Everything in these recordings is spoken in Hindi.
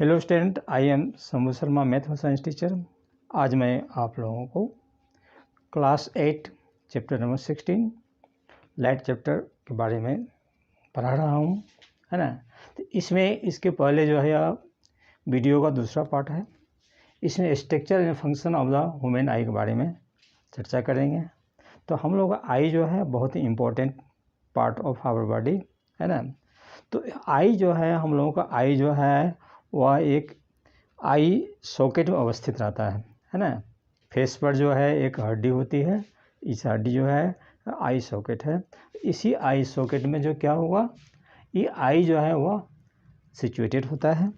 Hello student, I am Shambhu Sharma, math और साइंस टीचर। आज मैं आप लोगों को class 8 chapter number 16 light chapter के बारे में पढ़ा रहा हूँ, है ना। तो इसमें इसके पहले जो है वीडियो का दूसरा पार्ट है। इसमें structure and function of the human आई के बारे में चर्चा करेंगे। तो हम लोग का आई जो है बहुत ही important part of our body, है ना। तो आई जो है, हम लोगों का आई जो है वह एक आई सॉकेट में अवस्थित रहता है ना। फेस पर जो है एक हड्डी होती है, इस हड्डी जो है आई सॉकेट है। इसी आई सॉकेट में जो क्या होगा, ये आई जो है वह सिचुएटेड होता है,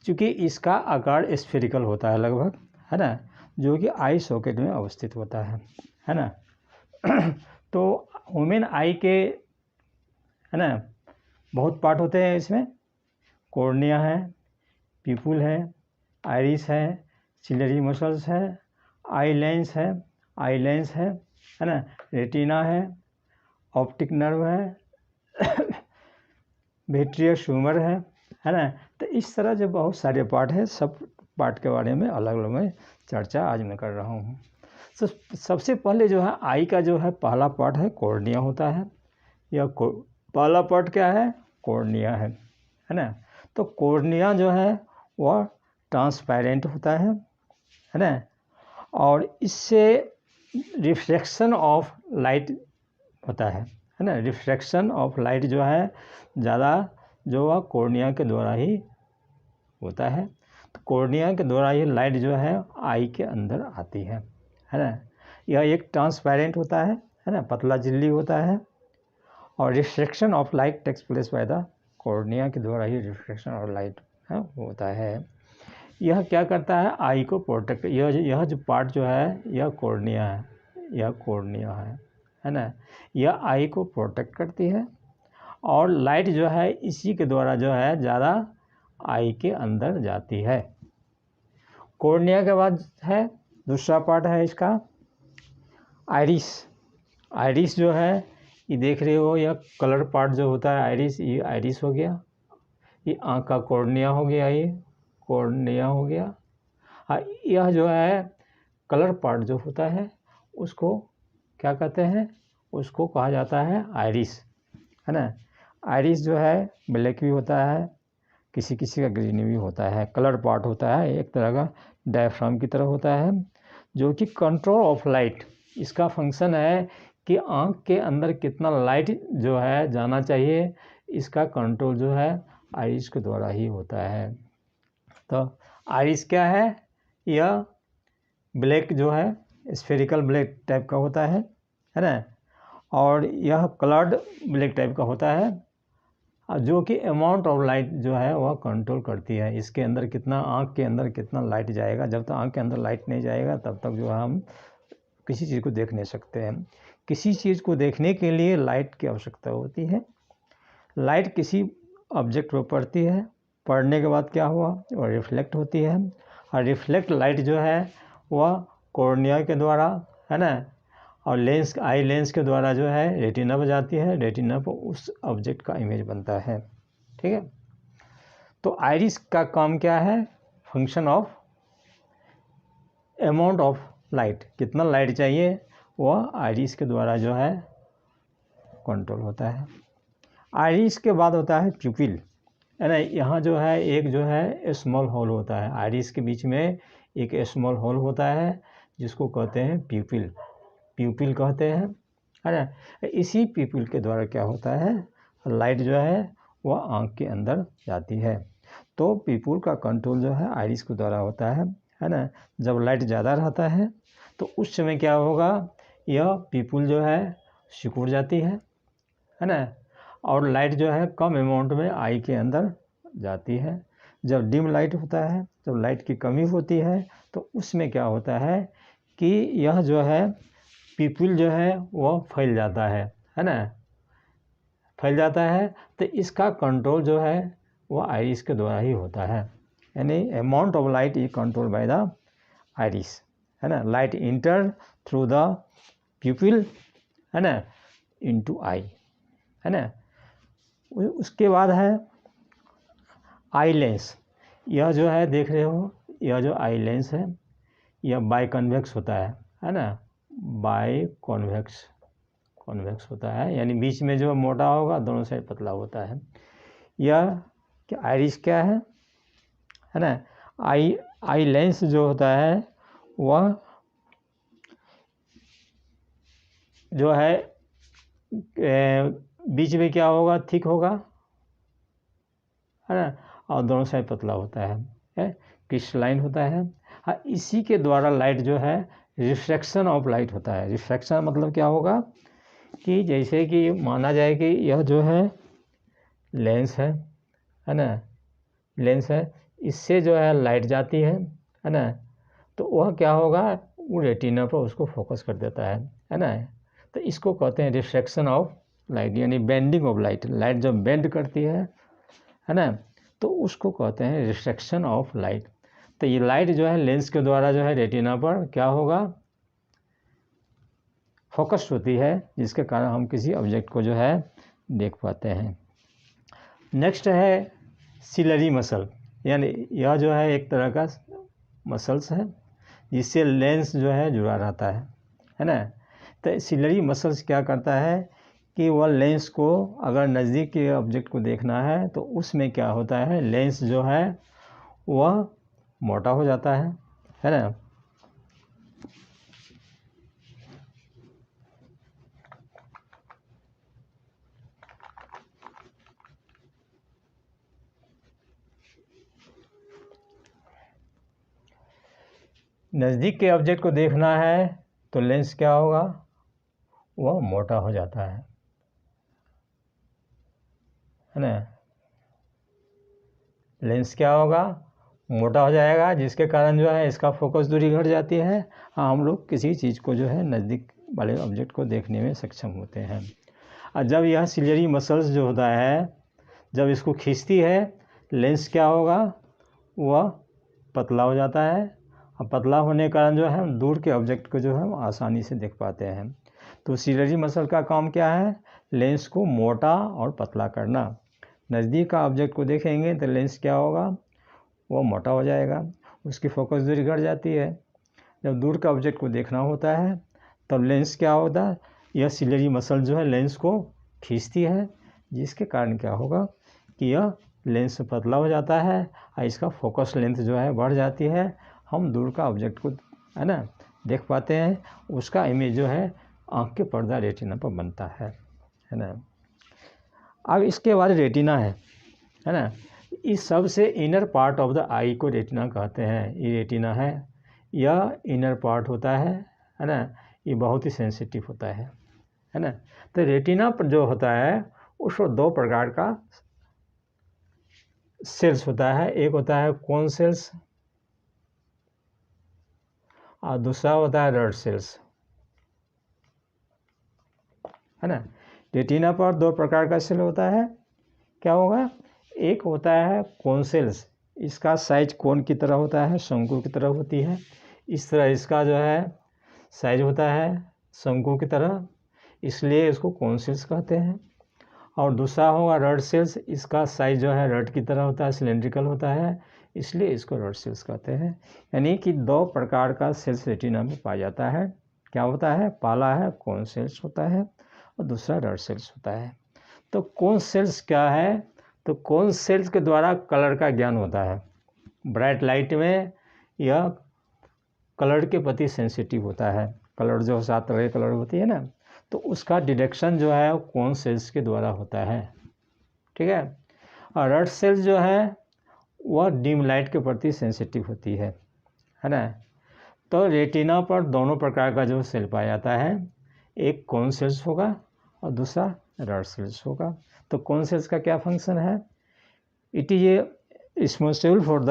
क्योंकि इसका आकार स्फेरिकल होता है लगभग, है ना, जो कि आई सॉकेट में अवस्थित होता है ना। तो ह्यूमन आई के, है ना, बहुत पार्ट होते हैं। इसमें कॉर्निया है, पीपुल है, आइरिस है, सिलरी मसल्स है, आई लेंस है ना, रेटिना है, ऑप्टिक नर्व है, वेट्रियस ह्यूमर है ना। तो इस तरह जो बहुत सारे पार्ट है, सब पार्ट के बारे में अलग अलग मैं चर्चा आज मैं कर रहा हूँ। तो सबसे पहले जो है आई का जो है पहला पार्ट है कॉर्निया होता है। यह पहला पार्ट क्या है? कॉर्निया है ना। तो कॉर्निया जो है वह ट्रांसपेरेंट होता है ना, और इससे रिफ्लेक्शन ऑफ लाइट होता है ना। रिफ्लेक्शन ऑफ लाइट जो है ज़्यादा जो वह कॉर्निया के द्वारा ही होता है। तो कॉर्निया के द्वारा ही लाइट जो है आई के अंदर आती है ना। यह एक ट्रांसपेरेंट होता है ना, पतला झिल्ली होता है, और reflection of light takes place by the cornea के द्वारा ही रिफ्लेक्शन ऑफ लाइट होता है। यह क्या करता है? आई को प्रोटेक्ट, यह जो पार्ट जो है यह कॉर्निया है, यह कॉर्निया है ना। यह आई को प्रोटेक्ट करती है, और लाइट जो है इसी के द्वारा जो है ज़्यादा आई के अंदर जाती है। कॉर्निया के बाद है दूसरा पार्ट है इसका आइरिस। आइरिस जो है ये देख रहे हो, यह कलर पार्ट जो होता है आइरिस, ये आइरिस हो गया। ये आँख का कॉर्निया हो गया, ये कॉर्निया हो गया। हाँ, यह जो है कलर पार्ट जो होता है उसको क्या कहते हैं? उसको कहा जाता है आइरिस, है ना। आइरिस जो है ब्लैक भी होता है, किसी किसी का ग्रीन भी होता है। कलर पार्ट होता है, एक तरह का डायफ्राम की तरह होता है, जो कि कंट्रोल ऑफ लाइट, इसका फंक्शन है कि आँख के अंदर कितना लाइट जो है जाना चाहिए, इसका कंट्रोल जो है आइरिस के द्वारा ही होता है। तो आइरिस क्या है? यह ब्लैक जो है स्फेरिकल ब्लैक टाइप का होता है ना, और यह कलर्ड ब्लैक टाइप का होता है, जो कि अमाउंट ऑफ लाइट जो है वह कंट्रोल करती है। इसके अंदर कितना, आँख के अंदर कितना लाइट जाएगा। जब तक आँख के अंदर लाइट नहीं जाएगा तब तक जो है हम किसी चीज़ को देख नहीं सकते हैं। किसी चीज़ को देखने के लिए लाइट की आवश्यकता होती है। लाइट किसी ऑब्जेक्ट पर पड़ती है, पड़ने के बाद क्या हुआ, और रिफ्लेक्ट होती है, और रिफ्लेक्ट लाइट जो है वह कॉर्निया के द्वारा, है ना, और लेंस, आई लेंस के द्वारा जो है रेटिना पर जाती है। रेटिना पर उस ऑब्जेक्ट का इमेज बनता है, ठीक है। तो आइरिस का काम क्या है? Function of amount of light, कितना लाइट चाहिए वह आइरिस के द्वारा जो है कंट्रोल होता है। आइरिस के बाद होता है प्यूपिल, है ना। यहाँ जो है एक जो है स्मॉल होल होता है, आइरिस के बीच में एक स्मॉल होल होता है जिसको कहते हैं प्यूपिल, प्यूपिल कहते हैं, है ना। इसी प्यूपिल के द्वारा क्या होता है, लाइट जो है वह आँख के अंदर जाती है। तो प्यूपिल का कंट्रोल जो है आइरिस के द्वारा होता है ना। जब लाइट ज़्यादा रहता है तो उस समय क्या होगा, यह प्यूपिल जो है सिकुड़ जाती है ना, और लाइट जो है कम अमाउंट में आई के अंदर जाती है। जब डिम लाइट होता है, जब लाइट की कमी होती है, तो उसमें क्या होता है कि यह जो है प्यूपिल जो है वह फैल जाता है ना, फैल जाता है। तो इसका कंट्रोल जो है वह आइरिस के द्वारा ही होता है, यानी amount of light is control by the iris, है ना। लाइट इंटर थ्रू द प्यूपिल, है ना, इनटू आई, है ना। उसके बाद है आई लेंस। यह जो है देख रहे हो, यह जो आई लेंस है यह बाई कॉन्वेक्स होता है ना, बाई कॉन्वेक्स होता है, यानी बीच में जो मोटा होगा दोनों साइड पतला होता है। यह क्या आइरिस क्या है ना, आई लेंस जो होता है वह जो है बीच में क्या होगा, थिक होगा है ना, और दोनों साइड पतला होता है, क्रिस्टलाइन होता है। हाँ, इसी के द्वारा लाइट जो है रिफ्रैक्शन ऑफ लाइट होता है। रिफ्रैक्शन मतलब क्या होगा कि जैसे कि माना जाए कि यह जो है लेंस है ना, लेंस है, इससे जो है लाइट जाती है ना, तो वह क्या होगा, वो रेटिना पर उसको फोकस कर देता है ना, तो इसको कहते हैं रिफ्रैक्शन ऑफ लाइट, यानी बेंडिंग ऑफ लाइट। लाइट जब बेंड करती है ना, तो उसको कहते हैं रिफ्रैक्शन ऑफ लाइट। तो ये लाइट जो है लेंस के द्वारा जो है रेटिना पर क्या होगा, फोकस्ड होती है, जिसके कारण हम किसी ऑब्जेक्ट को जो है देख पाते हैं। नेक्स्ट है सिलरी मसल, यानी यह जो है एक तरह का मसल्स है जिससे लेंस जो है जुड़ा रहता है ना। तो सिलरी मसल्स क्या करता है कि वह लेंस को अगर नज़दीक के ऑब्जेक्ट को देखना है तो उसमें क्या होता है, लेंस जो है वह मोटा हो जाता है ना। नज़दीक के ऑब्जेक्ट को देखना है तो लेंस क्या होगा, वह मोटा हो जाता है ना। लेंस क्या होगा, मोटा हो जाएगा, जिसके कारण जो है इसका फोकस दूरी घट जाती है। हाँ, हम लोग किसी चीज़ को जो है नज़दीक वाले ऑब्जेक्ट को देखने में सक्षम होते हैं। और जब यह सिलरी मसल्स जो होता है जब इसको खींचती है, लेंस क्या होगा, वह पतला हो जाता है, और पतला होने के कारण जो है हम दूर के ऑब्जेक्ट को जो है हम आसानी से देख पाते हैं। तो सिलरी मसल का काम क्या है, लेंस को मोटा और पतला करना। नज़दीक का ऑब्जेक्ट को देखेंगे तो लेंस क्या होगा, वो मोटा हो जाएगा, उसकी फोकस दूरी घट जाती है। जब दूर का ऑब्जेक्ट को देखना होता है तब लेंस क्या होता है, यह सिलरी मसल जो है लेंस को खींचती है, जिसके कारण क्या होगा कि यह लेंस पतला हो जाता है और इसका फोकस लेंथ जो है बढ़ जाती है। हम दूर का ऑब्जेक्ट को है ना देख पाते हैं, उसका इमेज जो है आँख के पर्दा रेटिना पर बनता है ना। अब इसके बाद रेटिना है ना, इस सबसे इनर पार्ट ऑफ द आई को रेटिना कहते हैं। ये रेटिना है, यह इनर पार्ट होता है ना, ये बहुत ही सेंसिटिव होता है ना। तो रेटिना पर जो होता है उसको दो प्रकार का सेल्स होता है, एक होता है कोन सेल्स और दूसरा होता है रड सेल्स है ना। रेटिना पर दो प्रकार का सेल होता है, क्या होगा, एक होता है कोन सेल्स, इसका साइज कोन की तरह होता है, शंकु की तरह होती है, इस तरह इसका जो है साइज होता है शंकु की तरह, इसलिए इसको कोन सेल्स कहते हैं। और दूसरा होगा रड सेल्स, इसका साइज जो है रड की तरह होता है, सिलेंड्रिकल होता है, इसलिए इसको रड सेल्स कहते हैं। यानी कि दो प्रकार का सेल्स रेटिना में पाया जाता है, क्या होता है, पहला है कोन सेल्स होता है और दूसरा रड सेल्स होता है। तो कोन सेल्स क्या है, तो कोन सेल्स के द्वारा कलर का ज्ञान होता है। ब्राइट लाइट में यह कलर के प्रति सेंसिटिव होता है, कलर जो 7 तरह की कलर होती है ना, तो उसका डिटेक्शन जो है कोन सेल्स के द्वारा होता है, ठीक है। और रड सेल्स जो है वह डिम लाइट के प्रति सेंसिटिव होती है ना। तो रेटिना पर दोनों प्रकार का जो सेल पाया जाता है, एक कोन सेल्स होगा और दूसरा रड सेल्स होगा। तो कोन सेल्स का क्या फंक्शन है, it is a responsible for the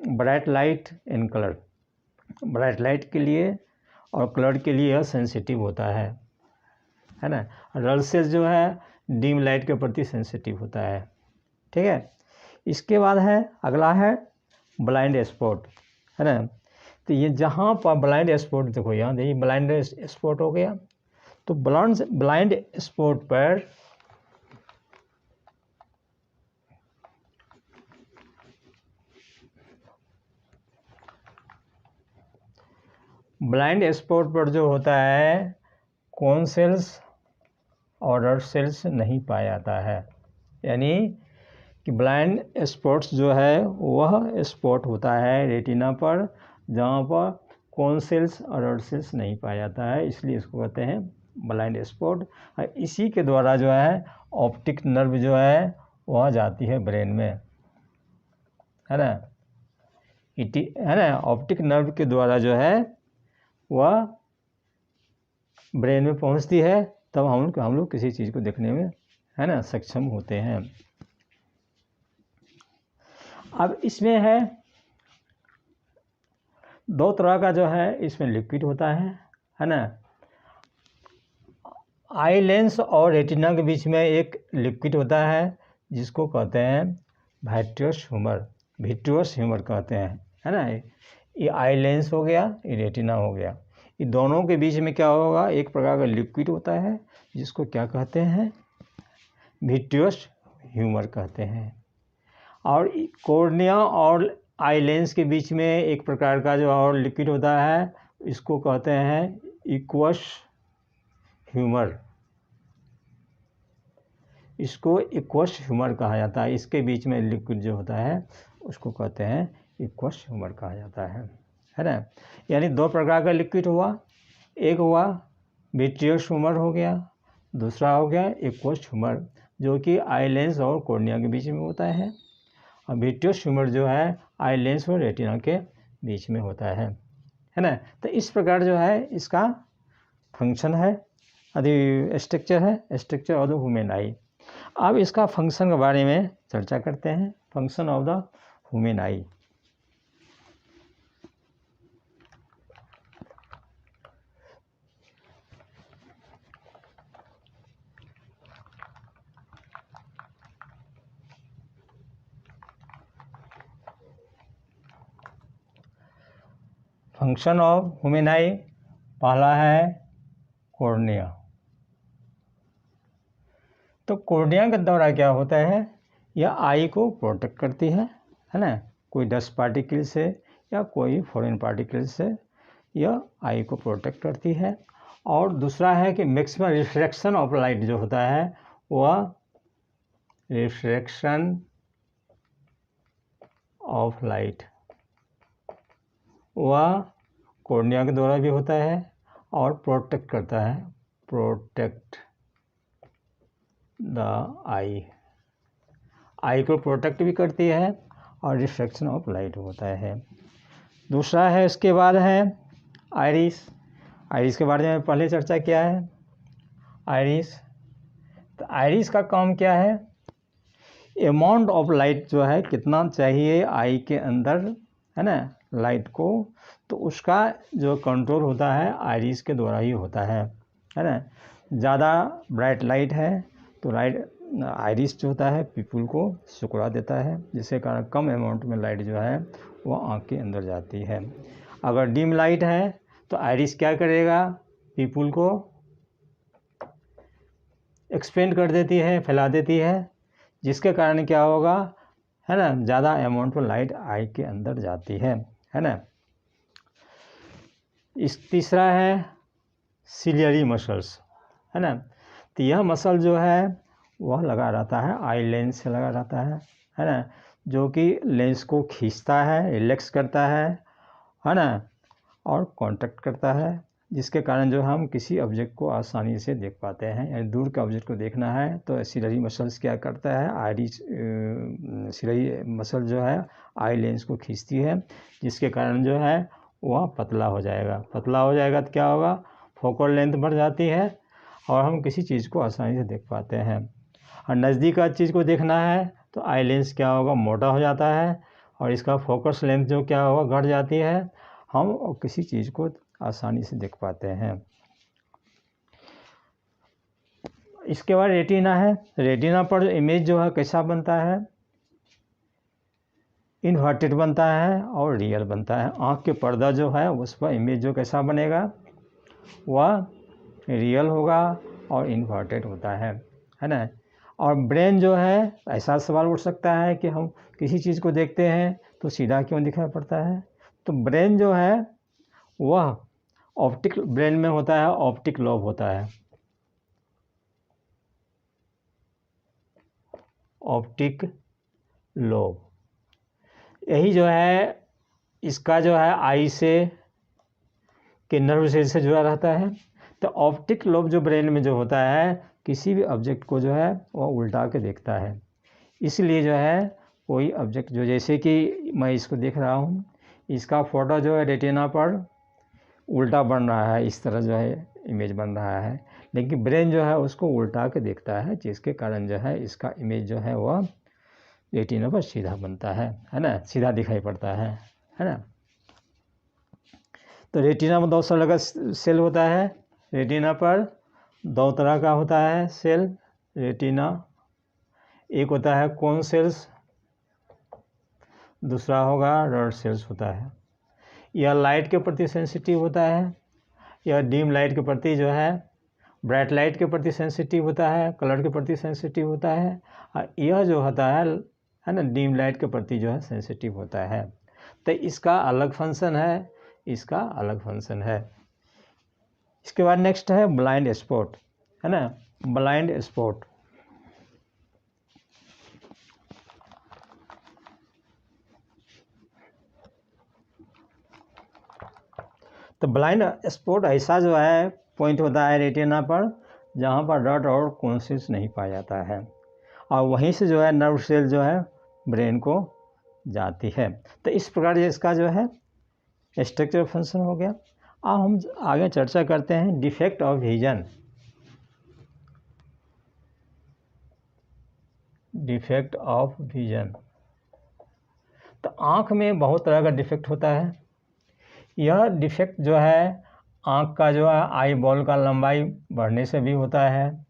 bright light in colour, bright light के लिए और कलर के लिए यह सेंसिटिव होता है ना। रड सेल्स जो है डिम लाइट के प्रति सेंसिटिव होता है, ठीक है। इसके बाद है अगला है ब्लाइंड स्पॉट है ना। तो ये जहाँ पर ब्लाइंड स्पॉट, देखो यहाँ देखिए ब्लाइंड स्पॉट हो गया, तो ब्लाइंड स्पॉट पर ब्लाइंड स्पॉट पर जो होता है कोन सेल्स और रड सेल्स नहीं पाया जाता है, यानी कि ब्लाइंड स्पॉट्स जो है वह स्पॉट होता है रेटिना पर जहाँ पर कोन सेल्स और रड सेल्स नहीं पाया जाता है, इसलिए इसको कहते हैं ब्लाइंड स्पॉट। इसी के द्वारा जो है ऑप्टिक नर्व जो है वह जाती है ब्रेन में, है ना, है ना। ऑप्टिक नर्व के द्वारा जो है वह ब्रेन में पहुंचती है, तब हम लोग किसी चीज़ को देखने में, है ना, सक्षम होते हैं। अब इसमें है दो तरह का जो है इसमें लिक्विड होता है ना। आई लेंस और रेटिना के बीच में एक लिक्विड होता है जिसको कहते हैं विट्रियस ह्यूमर कहते हैं, है ना। ये आई लेंस हो गया, ये रेटिना हो गया, ये दोनों के बीच में क्या होगा, एक प्रकार का लिक्विड होता है जिसको क्या कहते हैं, विट्रियस ह्यूमर कहते हैं। और कॉर्निया और आई लेंस के बीच में एक प्रकार का जो और लिक्विड होता है इसको कहते हैं इक्वस ह्यूमर, इसको इक्वस ह्यूमर कहा जाता है। इसके बीच में लिक्विड जो होता है उसको कहते हैं इक्वस ह्यूमर कहा जाता है ना। यानी दो प्रकार का लिक्विड हुआ, एक हुआ विट्रियस ह्यूमर हो गया, दूसरा हो गया इक्वस ह्यूमर जो कि आई लेंस और कॉर्निया के बीच में होता है, और विट्रियस ह्यूमर जो है आई लेंस और रेटिना के बीच में होता है ना। तो इस प्रकार जो है इसका फंक्शन है, स्ट्रक्चर है, स्ट्रक्चर ऑफ द ह्यूमन आई। अब इसका फंक्शन के बारे में चर्चा करते हैं, function of the human I. Function of human आई, पहला है कॉर्निया। तो कॉर्निया के द्वारा क्या होता है, यह आई को प्रोटेक्ट करती है ना, कोई डस्ट पार्टिकल से या कोई फॉरेन पार्टिकल से यह आई को प्रोटेक्ट करती है। और दूसरा है कि मैक्सिमम रिफ्रैक्शन ऑफ लाइट जो होता है वह रिफ्रैक्शन ऑफ लाइट वह कॉर्निया के द्वारा भी होता है और प्रोटेक्ट करता है, प्रोटेक्ट द आई को प्रोटेक्ट भी करती है और रिफ्रैक्शन ऑफ लाइट होता है। दूसरा है, इसके बाद है आइरिस के बारे में पहले चर्चा किया है। आइरिस, तो आइरिस का काम क्या है, अमाउंट ऑफ लाइट जो है कितना चाहिए आई के अंदर, है ना, लाइट को, तो उसका जो कंट्रोल होता है आइरिस के द्वारा ही होता है ना। ज़्यादा ब्राइट लाइट है तो आइरिस जो होता है पीपल को सिकुड़ा देता है, जिसके कारण कम अमाउंट में लाइट जो है वो आँख के अंदर जाती है। अगर डिम लाइट है तो आइरिस क्या करेगा, पीपल को एक्सपेंड कर देती है, फैला देती है, जिसके कारण क्या होगा, है ना, ज़्यादा अमाउंट में लाइट आई के अंदर जाती है ना। तीसरा है सिलियरी मसल्स, है ना। तो यह मसल जो है वह लगा रहता है आई लेंस से लगा रहता है ना, जो कि लेंस को खींचता है, रिलैक्स करता है ना, और कॉन्टैक्ट करता है, जिसके कारण जो हम किसी ऑब्जेक्ट को आसानी से देख पाते हैं। यानी दूर के ऑब्जेक्ट को देखना है तो सिलियरी मसल्स क्या करता है, सिलियरी मसल जो है आई लेंस को खींचती है, जिसके कारण जो है वह पतला हो जाएगा तो क्या होगा, फोकल लेंथ बढ़ जाती है और हम किसी चीज़ को आसानी से देख पाते हैं। और नज़दीक का चीज़ को देखना है तो आई लेंस क्या होगा, मोटा हो जाता है और इसका फोकस लेंथ जो क्या होगा, घट जाती है, हम किसी चीज़ को आसानी से देख पाते हैं। इसके बाद रेटिना है। रेटिना पर इमेज जो है कैसा बनता है, इन्वर्टेड बनता है और रियल बनता है। आँख के पर्दा जो है उस पर इमेज जो कैसा बनेगा वह रियल होगा और इन्वर्टेड होता है ना। और ब्रेन जो है, ऐसा सवाल उठ सकता है कि हम किसी चीज़ को देखते हैं तो सीधा क्यों दिखाई पड़ता है, तो ब्रेन जो है वह ऑप्टिक ब्रेन में होता है, ऑप्टिक लोब होता है, ऑप्टिक लोब। यही जो है इसका जो है आई से के नर्व सेल से जुड़ा रहता है। तो ऑप्टिक लोब जो ब्रेन में जो होता है किसी भी ऑब्जेक्ट को जो है वो उल्टा के देखता है। इसलिए जो है कोई ऑब्जेक्ट जो जैसे कि मैं इसको देख रहा हूँ, इसका फोटो जो है रेटिना पर उल्टा बन रहा है, इस तरह जो है इमेज बन रहा है, लेकिन ब्रेन जो है उसको उल्टा के देखता है, जिसके कारण जो है इसका इमेज जो है वह रेटिना पर सीधा बनता है ना, सीधा दिखाई पड़ता है ना। तो रेटिना में दो तरह का सेल होता है, रेटिना पर दो तरह का होता है सेल रेटिना, एक होता है कोन सेल्स, दूसरा होगा रॉड सेल्स होता है। यह लाइट के प्रति सेंसिटिव होता है, यह डिम लाइट के प्रति जो है ब्राइट लाइट के प्रति सेंसिटिव होता है, कलर के प्रति सेंसिटिव होता है, और यह जो होता है ना डिम लाइट के प्रति जो है सेंसिटिव होता है। तो इसका अलग फंक्शन है, इसका अलग फंक्शन है। इसके बाद नेक्स्ट है ब्लाइंड स्पॉट, है ना, ब्लाइंड स्पॉट। तो ब्लाइंड स्पॉट ऐसा जो है पॉइंट होता है रेटिना पर जहाँ पर डॉट और कॉन्सियस नहीं पाया जाता है, और वहीं से जो है नर्व सेल जो है ब्रेन को जाती है। तो इस प्रकार इसका जो है स्ट्रक्चर फंक्शन हो गया। अब हम आगे चर्चा करते हैं defect of vision. Defect of vision, तो आँख में बहुत तरह का डिफेक्ट होता है। यह डिफेक्ट जो है आँख का जो है आई बॉल का लंबाई बढ़ने से भी होता है,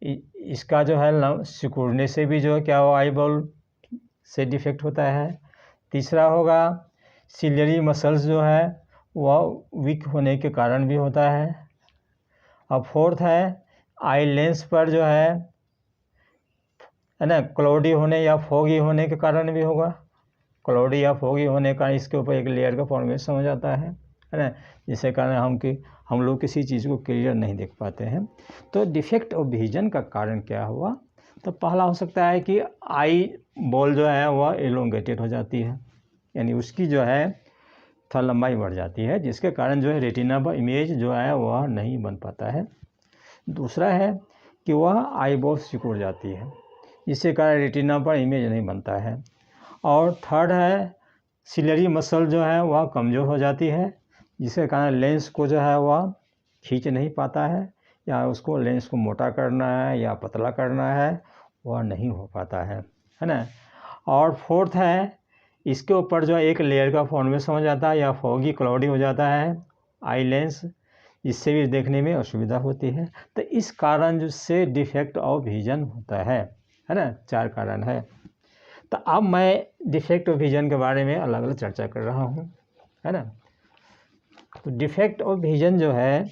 इसका जो है सिकुड़ने से भी जो है क्या हो आई बॉल से डिफेक्ट होता है। तीसरा होगा सिलियरी मसल्स जो है वह वीक होने के कारण भी होता है। अब फोर्थ है आई लेंस पर जो है ना क्लाउडी होने या फोगी होने के कारण भी होगा, क्लाउडी या फोगी होने का इसके ऊपर एक लेयर का फॉर्मेशन हो जाता है ना, जिसके कारण हम लोग किसी चीज़ को क्लियर नहीं देख पाते हैं। तो डिफेक्ट ऑफ विजन का कारण क्या हुआ, तो पहला हो सकता है कि आई बॉल जो है वह एलोंगेटेड हो जाती है, यानी उसकी जो है थोड़ा लंबाई बढ़ जाती है, जिसके कारण जो है रेटिना पर इमेज जो है वह नहीं बन पाता है। दूसरा है कि वह आई बॉल सिकुड़ जाती है, जिसके कारण रेटिना पर इमेज नहीं बनता है। और थर्ड है सिलियरी मसल जो है वह कमज़ोर हो जाती है, जिसके कारण लेंस को जो है वह खींच नहीं पाता है, या उसको लेंस को मोटा करना है या पतला करना है वह नहीं हो पाता है ना। और फोर्थ है इसके ऊपर जो एक लेयर का फॉर्मेशन हो जाता है या फॉगी क्लाउडी हो जाता है आई लेंस, इससे भी देखने में असुविधा होती है। तो इस कारण से डिफेक्ट ऑफ विजन होता है ना, 4 कारण है। तो अब मैं डिफेक्ट ऑफ विजन के बारे में अलग अलग चर्चा कर रहा हूँ, है ना। तो डिफेक्ट ऑफ विजन जो है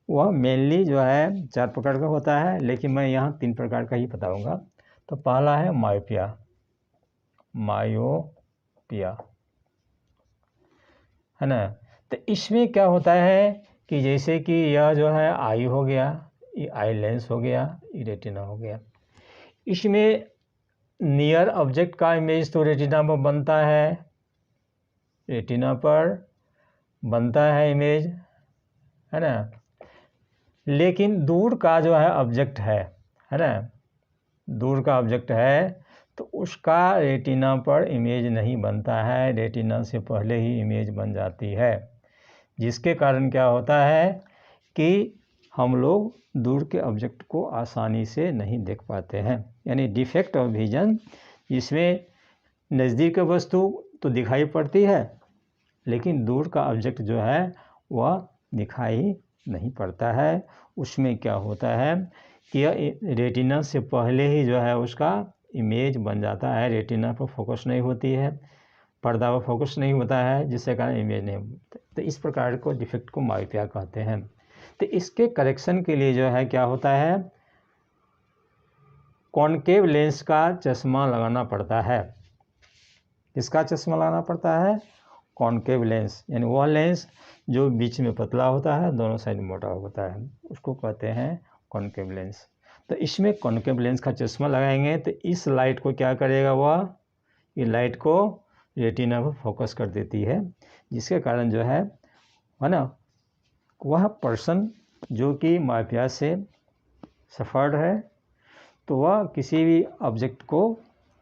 वह मेनली जो है 4 प्रकार का होता है, लेकिन मैं यहाँ 3 प्रकार का ही बताऊँगा। तो पहला है मायोपिया, मायोपिया, है ना। तो इसमें क्या होता है कि जैसे कि यह जो है आई हो गया, ये आई लेंस हो गया, ये रेटिना हो गया, इसमें नियर ऑब्जेक्ट का इमेज तो रेटिना पर बनता है, रेटिना पर बनता है इमेज, है ना, लेकिन दूर का जो है ऑब्जेक्ट है ना, दूर का ऑब्जेक्ट है तो उसका रेटिना पर इमेज नहीं बनता है, रेटिना से पहले ही इमेज बन जाती है, जिसके कारण क्या होता है कि हम लोग दूर के ऑब्जेक्ट को आसानी से नहीं देख पाते हैं। यानी डिफेक्ट ऑफ विजन, जिसमें नज़दीक की वस्तु तो दिखाई पड़ती है लेकिन दूर का ऑब्जेक्ट जो है वह दिखाई नहीं पड़ता है। उसमें क्या होता है कि रेटिना से पहले ही जो है उसका इमेज बन जाता है, रेटिना पर फोकस नहीं होती है, पर्दा पर फोकस नहीं होता है, जिससे कारण इमेज नहीं बनता। तो इस प्रकार को डिफेक्ट को मायोपिया कहते हैं। तो इसके करेक्शन के लिए जो है क्या होता है, कॉनकेव लेंस का चश्मा लगाना पड़ता है। किसका चश्मा लगाना पड़ता है, कॉनकेव लेंस, यानी वह लेंस जो बीच में पतला होता है, दोनों साइड मोटा होता है, उसको कहते हैं कॉनकेव लेंस। तो इसमें कॉनकेव लेंस का चश्मा लगाएंगे तो इस लाइट को क्या करेगा, वह ये लाइट को रेटिना पर फोकस कर देती है, जिसके कारण जो है ना, वह पर्सन जो कि माइओपिया से सफ़र्ड है, तो वह किसी भी ऑब्जेक्ट को,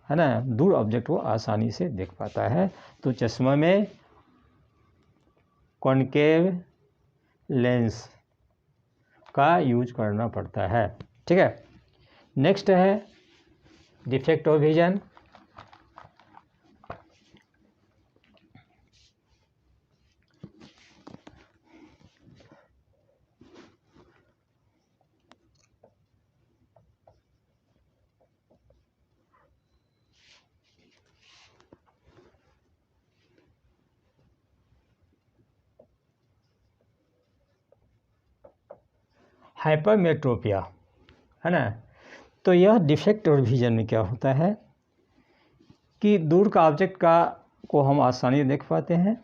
है ना, दूर ऑब्जेक्ट को आसानी से देख पाता है। तो चश्मा में कॉनकेव लेंस का यूज करना पड़ता है, ठीक है। नेक्स्ट है डिफेक्ट ऑफ विजन। हाइपरमेट्रोपिया, है ना। तो यह डिफेक्ट ऑफ विजन में क्या होता है कि दूर का ऑब्जेक्ट को हम आसानी से देख पाते हैं,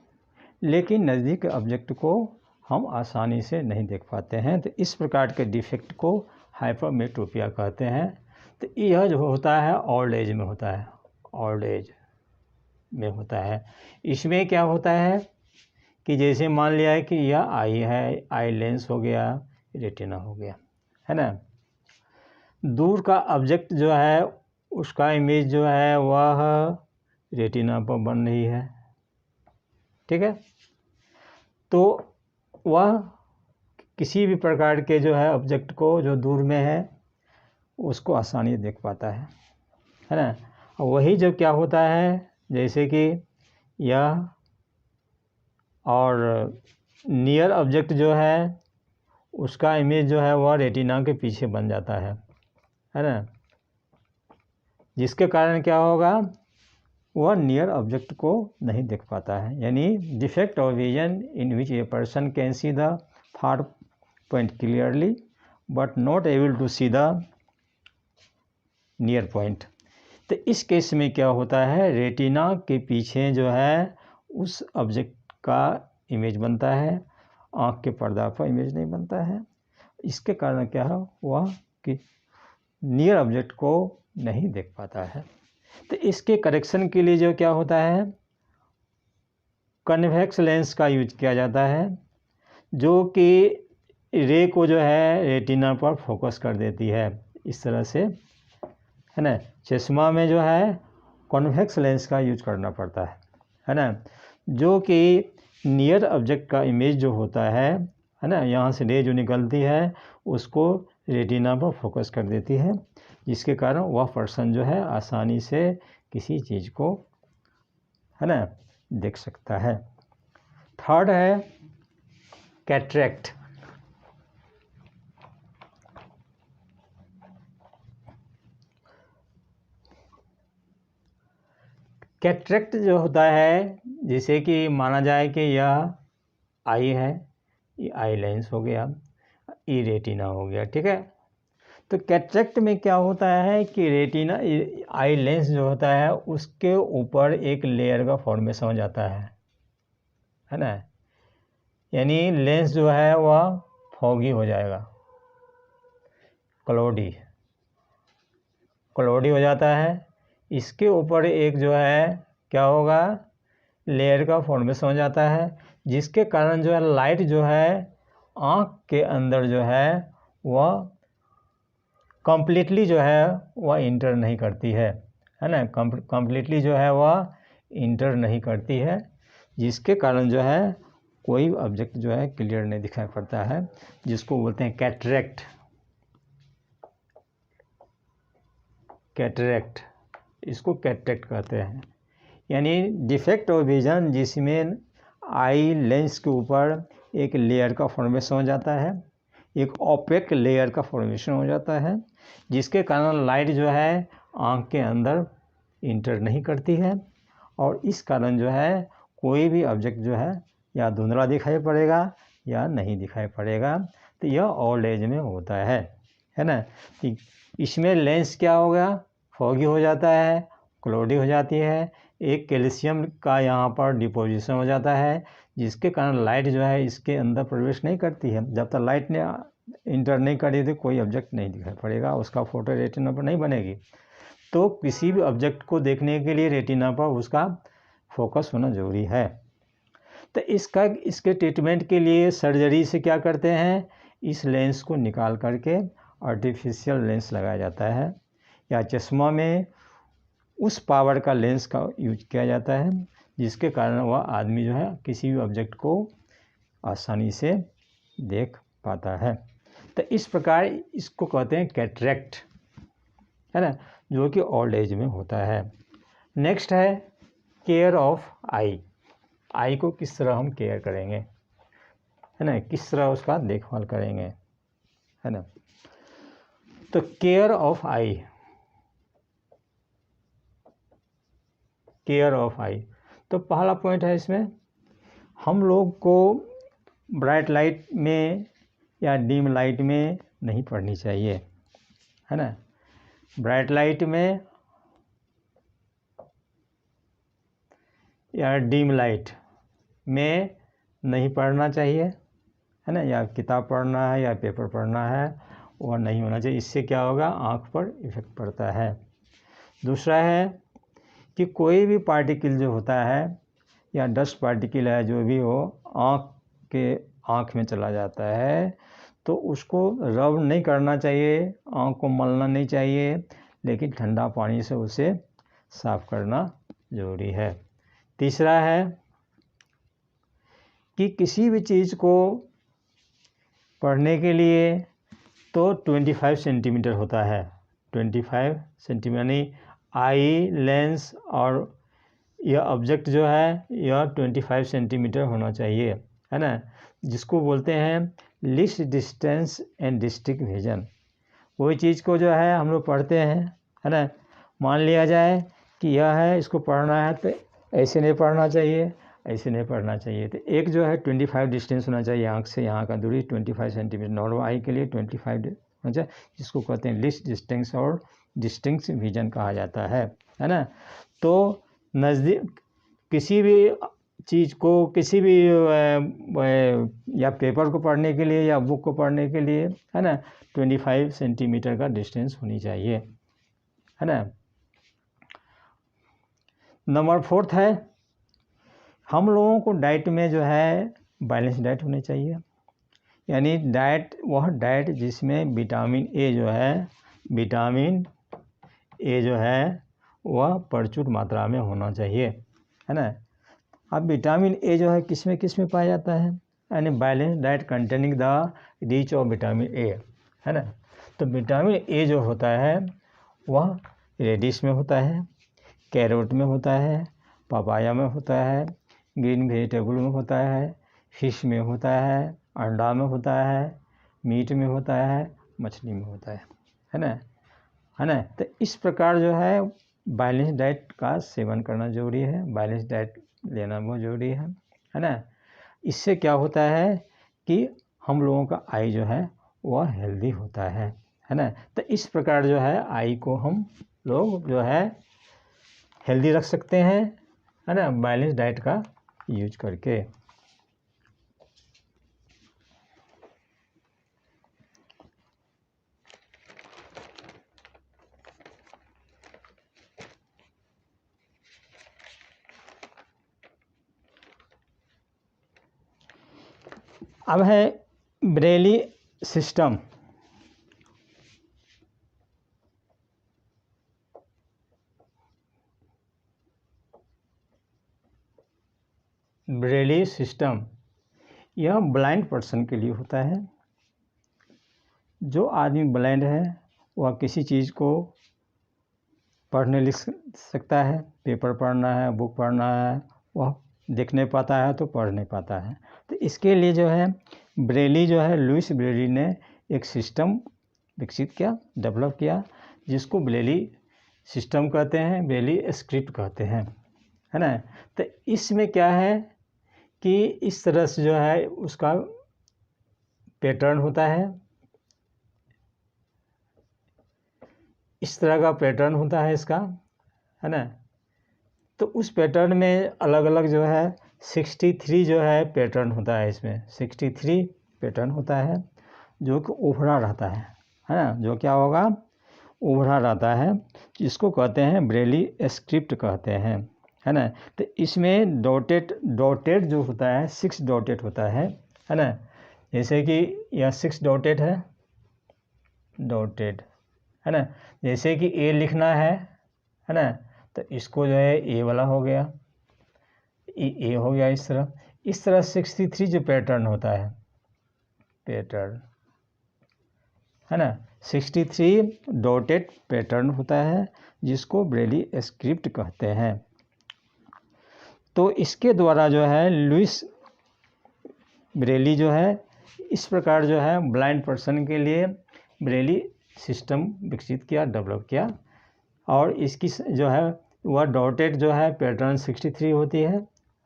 लेकिन नज़दीक के ऑब्जेक्ट को हम आसानी से नहीं देख पाते हैं। तो इस प्रकार के डिफेक्ट को हाइपरमेट्रोपिया कहते हैं। तो यह जो होता है ओल्ड एज में होता है, ओल्ड एज में होता है। इसमें क्या होता है कि जैसे मान लिया है कि यह आई है, आई लेंस हो गया, रेटिना हो गया, है ना। दूर का ऑब्जेक्ट जो है उसका इमेज जो है वह रेटिना पर बन रही है, ठीक है। तो वह किसी भी प्रकार के जो है ऑब्जेक्ट को जो दूर में है उसको आसानी से देख पाता है ना। वही जब क्या होता है, जैसे कि यह और नियर ऑब्जेक्ट जो है उसका इमेज जो है वह रेटिना के पीछे बन जाता है ना, जिसके कारण क्या होगा, वह नियर ऑब्जेक्ट को नहीं देख पाता है। यानी defect of vision in which a person can see the far point clearly but not able to see the near point. तो इस केस में क्या होता है, रेटिना के पीछे जो है उस ऑब्जेक्ट का इमेज बनता है, आँख के पर्दा पर इमेज नहीं बनता है। इसके कारण क्या है, वह कि नियर ऑब्जेक्ट को नहीं देख पाता है। तो इसके करेक्शन के लिए जो क्या होता है, कन्वेक्स लेंस का यूज किया जाता है, जो कि रे को जो है रेटिना पर फोकस कर देती है इस तरह से, है ना। चश्मा में जो है कॉन्वेक्स लेंस का यूज करना पड़ता है ना, जो कि नियर ऑब्जेक्ट का इमेज जो होता है ना, यहाँ से रे जो निकलती है उसको रेटिना पर फोकस कर देती है, जिसके कारण वह पर्सन जो है आसानी से किसी चीज़ को, है ना, देख सकता है। थर्ड है कैटरेक्ट। कैटरेक्ट जो होता है, जैसे कि माना जाए कि यह आई है, ये आई लेंस हो गया, ये रेटिना हो गया, ठीक है। तो कैटरेक्ट में क्या होता है कि रेटिना, आई लेंस जो होता है उसके ऊपर एक लेयर का फॉर्मेशन हो जाता है ना। यानी लेंस जो है वह फॉगी हो जाएगा, क्लॉडी हो जाता है। इसके ऊपर एक जो है क्या होगा, लेयर का फॉर्मेशन हो जाता है, जिसके कारण जो है लाइट जो है आँख के अंदर जो है वह कम्प्लीटली जो है वह इंटर नहीं करती है ना। कम्प्लीटली जो है वह इंटर नहीं करती है, जिसके कारण जो है कोई ऑब्जेक्ट जो है क्लियर नहीं दिखाई पड़ता है, जिसको बोलते हैं कैटरेक्ट। कैटरेक्ट, इसको कैटरेक्ट कहते हैं। यानी डिफेक्ट ऑफ विजन जिसमें आई लेंस के ऊपर एक लेयर का फॉर्मेशन हो जाता है, एक ओपेक लेयर का फॉर्मेशन हो जाता है, जिसके कारण लाइट जो है आँख के अंदर इंटर नहीं करती है, और इस कारण जो है कोई भी ऑब्जेक्ट जो है या धुंधला दिखाई पड़ेगा या नहीं दिखाई पड़ेगा। तो यह ओल्ड एज में होता है ना। इसमें लेंस क्या हो गया, फॉगी हो जाता है, क्लॉडी हो जाती है, एक कैल्शियम का यहाँ पर डिपोजिशन हो जाता है, जिसके कारण लाइट जो है इसके अंदर प्रवेश नहीं करती है। जब तक लाइट ने इंटर नहीं करी तो कोई ऑब्जेक्ट नहीं दिखाई पड़ेगा, उसका फोटो रेटिना पर नहीं बनेगी। तो किसी भी ऑब्जेक्ट को देखने के लिए रेटिना पर उसका फोकस होना जरूरी है। तो इसके ट्रीटमेंट के लिए सर्जरी से क्या करते हैं, इस लेंस को निकाल करके आर्टिफिशियल लेंस लगाया जाता है, या चश्मा में उस पावर का लेंस का यूज किया जाता है जिसके कारण वह आदमी जो है किसी भी ऑब्जेक्ट को आसानी से देख पाता है। तो इस प्रकार इसको कहते हैं कैटरेक्ट, है ना, जो कि ओल्ड एज में होता है। नेक्स्ट है केयर ऑफ आई। आई को किस तरह हम केयर करेंगे, है ना, किस तरह उसका देखभाल करेंगे, है ना। तो care of eye, care of eye, तो पहला पॉइंट है इसमें, हम लोग को ब्राइट लाइट में या डिम लाइट में नहीं पढ़नी चाहिए, है ना। ब्राइट लाइट में या डिम लाइट में नहीं पढ़ना चाहिए, है ना, या किताब पढ़ना है या पेपर पढ़ना है, वह नहीं होना चाहिए। इससे क्या होगा, आँख पर इफेक्ट पड़ता है। दूसरा है कि कोई भी पार्टिकल जो होता है या डस्ट पार्टिकल है जो भी हो, आँख में चला जाता है तो उसको रब नहीं करना चाहिए, आँख को मलना नहीं चाहिए, लेकिन ठंडा पानी से उसे साफ करना ज़रूरी है। तीसरा है कि किसी भी चीज़ को पढ़ने के लिए तो 25 सेंटीमीटर होता है, 25 सेंटीमीटर, यानी आई लेंस और यह ऑब्जेक्ट जो है यह 25 सेंटीमीटर होना चाहिए, है ना, जिसको बोलते हैं least distance and district vision. कोई चीज़ को जो है हम लोग पढ़ते हैं, है ना, मान लिया जाए कि यह है, इसको पढ़ना है तो ऐसे नहीं पढ़ना चाहिए, ऐसे नहीं पढ़ना चाहिए। तो एक जो है 25 डिस्टेंस होना चाहिए, आँख से यहाँ का दूरी 25 सेंटीमीटर, नॉर्मल आई के लिए 25 होना चाहिए, जिसको कहते हैं लीस्ट डिस्टेंस और डिस्टिंक्ट विजन कहा जाता है ना। तो नज़दीक किसी भी चीज़ को, किसी भी या पेपर को पढ़ने के लिए या बुक को पढ़ने के लिए, है ना, 25 सेंटीमीटर का डिस्टेंस होनी चाहिए, है ना। नंबर 4 है, हम लोगों को डाइट में जो है बैलेंस डाइट होनी चाहिए, यानी डाइट, वह डाइट जिसमें विटामिन ए जो है, विटामिन ए जो है वह प्रचुर मात्रा में होना चाहिए, है ना। अब विटामिन ए जो है किस में पाया जाता है, यानी balance diet containing the rich of vitamin A, है ना। तो विटामिन ए जो होता है वह रेडिश में होता है, कैरोट में होता है, पपाया में होता है, ग्रीन वेजिटेबल में होता है, फिश में होता है, अंडा में होता है, मीट में होता है, मछली में होता है ना, है ना। तो इस प्रकार जो है बैलेंस डाइट का सेवन करना जरूरी है, बैलेंस डाइट लेना बहुत ज़रूरी है ना। इससे क्या होता है कि हम लोगों का आई जो है वह हेल्दी होता है ना। तो इस प्रकार जो है आई को हम लोग जो है हेल्दी रख सकते हैं, है ना, बैलेंस डाइट का यूज करके। अब है ब्रेली सिस्टम। ब्रेली सिस्टम यह ब्लाइंड पर्सन के लिए होता है। जो आदमी ब्लाइंड है वह किसी चीज़ को पढ़ने लिख सकता है, पेपर पढ़ना है, बुक पढ़ना है, वह देख नहीं पाता है तो पढ़ नहीं पाता है। तो इसके लिए जो है ब्रेली जो है, लुइस ब्रेली ने एक सिस्टम विकसित किया, डेवलप किया, जिसको ब्रेली सिस्टम कहते हैं, ब्रेली स्क्रिप्ट कहते हैं, है ना। तो इसमें क्या है कि इस तरह से जो है उसका पैटर्न होता है, इस तरह का पैटर्न होता है इसका, है ना। तो उस पैटर्न में अलग अलग जो है 63 जो है पैटर्न होता है, इसमें 63 पैटर्न होता है जो कि उभरा रहता है ना, जो क्या होगा, उभरा रहता है, जिसको कहते हैं ब्रेली स्क्रिप्ट कहते हैं, है ना। तो इसमें डॉटेड जो होता है 6 डॉटेड होता है ना। जैसे कि यह 6 डॉटेड है, डॉटेड है ना। जैसे कि ए लिखना है ना, तो इसको जो है ए वाला हो गया, ए हो गया इस तरह 63 जो पैटर्न होता है, पैटर्न है ना, 63 डॉटेड पैटर्न होता है जिसको ब्रेली स्क्रिप्ट कहते हैं। तो इसके द्वारा जो है लुइस ब्रेली जो है इस प्रकार जो है ब्लाइंड पर्सन के लिए ब्रेली सिस्टम विकसित किया, डेवलप किया। और इसकी जो है वह डॉटेड जो है पैटर्न 63 होती है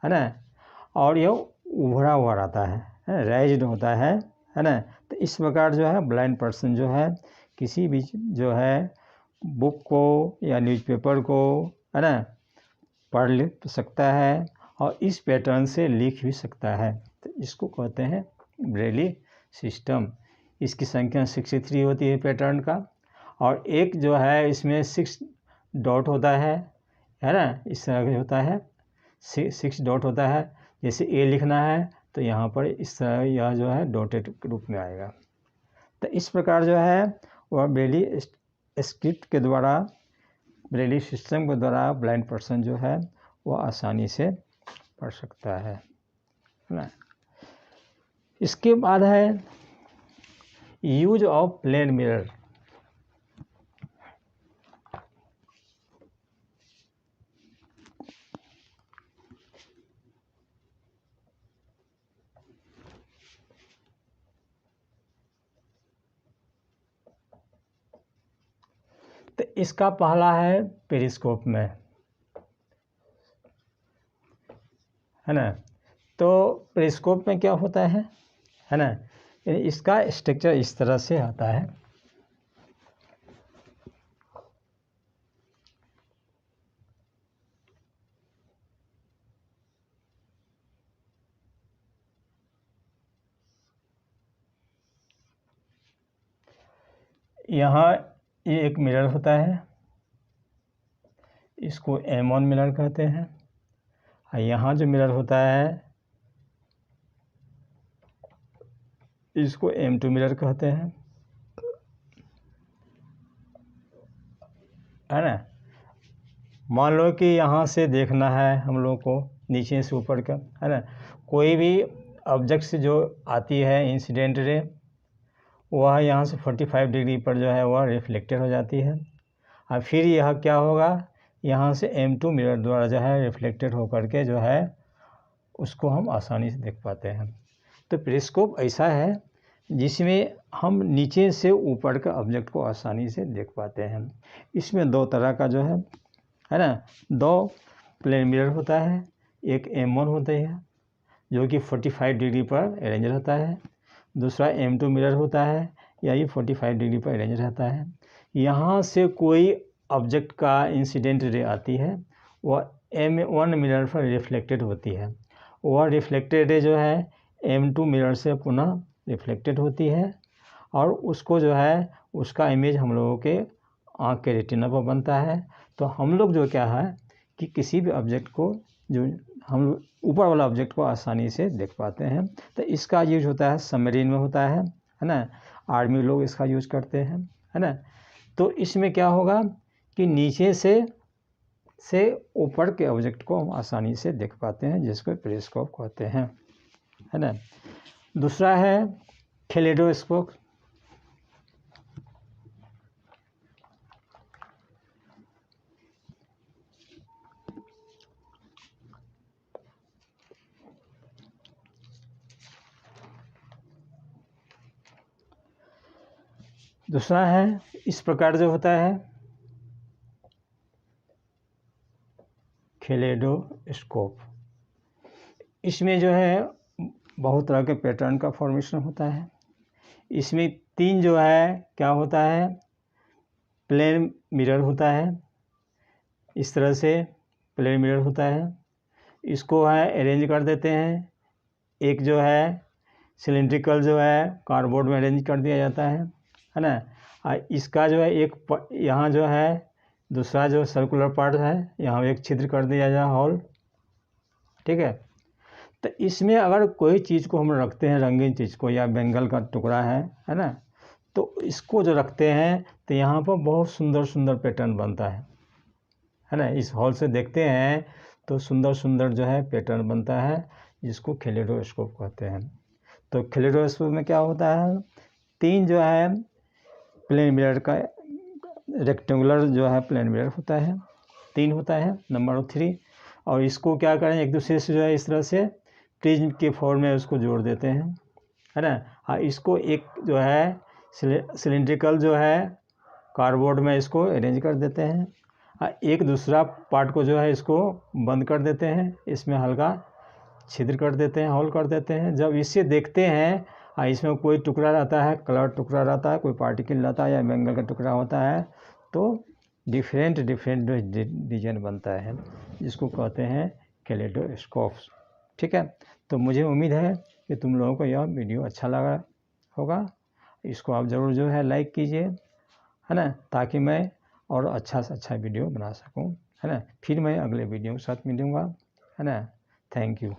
ना, और यह उभरा हुआ रहता है, रेज्ड होता है ना। तो इस प्रकार जो है ब्लाइंड पर्सन जो है किसी भी जो है बुक को या न्यूज़पेपर को है ना पढ़ सकता है और इस पैटर्न से लिख भी सकता है। तो इसको कहते हैं ब्रेली सिस्टम। इसकी संख्या 63 होती है पैटर्न का, और एक जो है इसमें 6 डॉट होता है ना, इस तरह का होता है, 6 डॉट होता है। जैसे ए लिखना है तो यहाँ पर इस तरह यह जो है डॉटेड के रूप में आएगा। तो इस प्रकार जो है वह ब्रेली स्क्रिप्ट के द्वारा, ब्रेली सिस्टम के द्वारा ब्लाइंड पर्सन जो है वह आसानी से पढ़ सकता है ना। इसके बाद है यूज ऑफ प्लेन मिरर। तो इसका पहला है पेरिस्कोप में, है ना। तो पेरिस्कोप में क्या होता है ना, इसका स्ट्रक्चर इस तरह से आता है। यहाँ ये एक मिरर होता है, इसको M1 मिरर कहते हैं। और यहाँ जो मिरर होता है इसको M2 मिरर कहते हैं, है ना। मान लो कि यहाँ से देखना है हम लोग को नीचे से ऊपर का, है ना। कोई भी ऑब्जेक्ट से जो आती है इंसिडेंट रे, वह यहाँ से 45 डिग्री पर जो है वह रिफ्लेक्टेड हो जाती है, और फिर यह क्या होगा, यहाँ से M2 मिरर द्वारा जो है रिफ्लेक्टेड होकर के जो है उसको हम आसानी से देख पाते हैं। तो पेरिस्कोप ऐसा है जिसमें हम नीचे से ऊपर का ऑब्जेक्ट को आसानी से देख पाते हैं। इसमें 2 तरह का जो है ना, 2 प्लेन मिरर होता है। एक M1 होता है जो कि 45 डिग्री पर अरेंज रहता है, दूसरा M2 मिरर होता है, यही 45 डिग्री पर अरेंज रहता है। यहाँ से कोई ऑब्जेक्ट का इंसिडेंट रे आती है, वह M1 मिरर पर रिफ्लेक्टेड होती है, वह रिफ्लेक्टेड रे जो है M2 मिरर से पुनः रिफ्लेक्टेड होती है, और उसको जो है उसका इमेज हम लोगों के आँख के रेटिना पर बनता है। तो हम लोग जो क्या है कि किसी भी ऑब्जेक्ट को, जो हम ऊपर वाला ऑब्जेक्ट को आसानी से देख पाते हैं। तो इसका यूज होता है सबमरीन में होता है ना, आर्मी लोग इसका यूज करते हैं, है ना। तो इसमें क्या होगा कि नीचे से ऊपर के ऑब्जेक्ट को हम आसानी से देख पाते हैं, जिसको पेरिस्कोप कहते हैं, है ना। दूसरा है कैलेडोस्कोप। दूसरा है इस प्रकार जो होता है कैलेडोस्कोप। इसमें जो है बहुत तरह के पैटर्न का फॉर्मेशन होता है। इसमें 3 जो है क्या होता है, प्लेन मिरर होता है इस तरह से, प्लेन मिरर होता है, इसको है अरेंज कर देते हैं। एक जो है सिलेंड्रिकल जो है कार्डबोर्ड में अरेंज कर दिया जाता है ना। इसका जो है एक यहाँ जो है दूसरा जो सर्कुलर पार्ट है, यहाँ एक छिद्र कर दिया जाए हॉल, ठीक है। तो इसमें अगर कोई चीज़ को हम रखते हैं, रंगीन चीज़ को या बेंगल का टुकड़ा है ना, तो इसको जो रखते हैं तो यहाँ पर बहुत सुंदर सुंदर पैटर्न बनता है ना। इस हॉल से देखते हैं तो सुंदर सुंदर जो है पैटर्न बनता है, जिसको कैलेडोस्कोप कहते हैं। तो कैलेडोस्कोप में क्या होता है, 3 जो है प्लेन मिरर का रेक्टेंगुलर जो है प्लेन मिरर होता है, 3 होता है, नंबर 3। और इसको क्या करें, एक दूसरे से जो है इस तरह से प्रिज्म के फॉर्म में उसको जोड़ देते हैं, है ना। इसको एक जो है सिलेंड्रिकल जो है कार्डबोर्ड में इसको अरेंज कर देते हैं। एक दूसरा पार्ट को जो है इसको बंद कर देते हैं, इसमें हल्का छिद्र कर देते हैं, होल कर देते हैं। जब इसे देखते हैं इसमें कोई टुकड़ा रहता है, कलर टुकड़ा रहता है, कोई पार्टिकल रहता है या बेंगल का टुकड़ा होता है, तो डिफरेंट डिजाइन बनता है, जिसको कहते हैं कैलेडोस्कोप्स, ठीक है। तो मुझे उम्मीद है कि तुम लोगों को यह वीडियो अच्छा लगा होगा। इसको आप ज़रूर जो है लाइक कीजिए, है ना, ताकि मैं और अच्छा से अच्छा वीडियो बना सकूं, है ना। फिर मैं अगले वीडियो के साथ मिलूँगा, है ना। Thank you.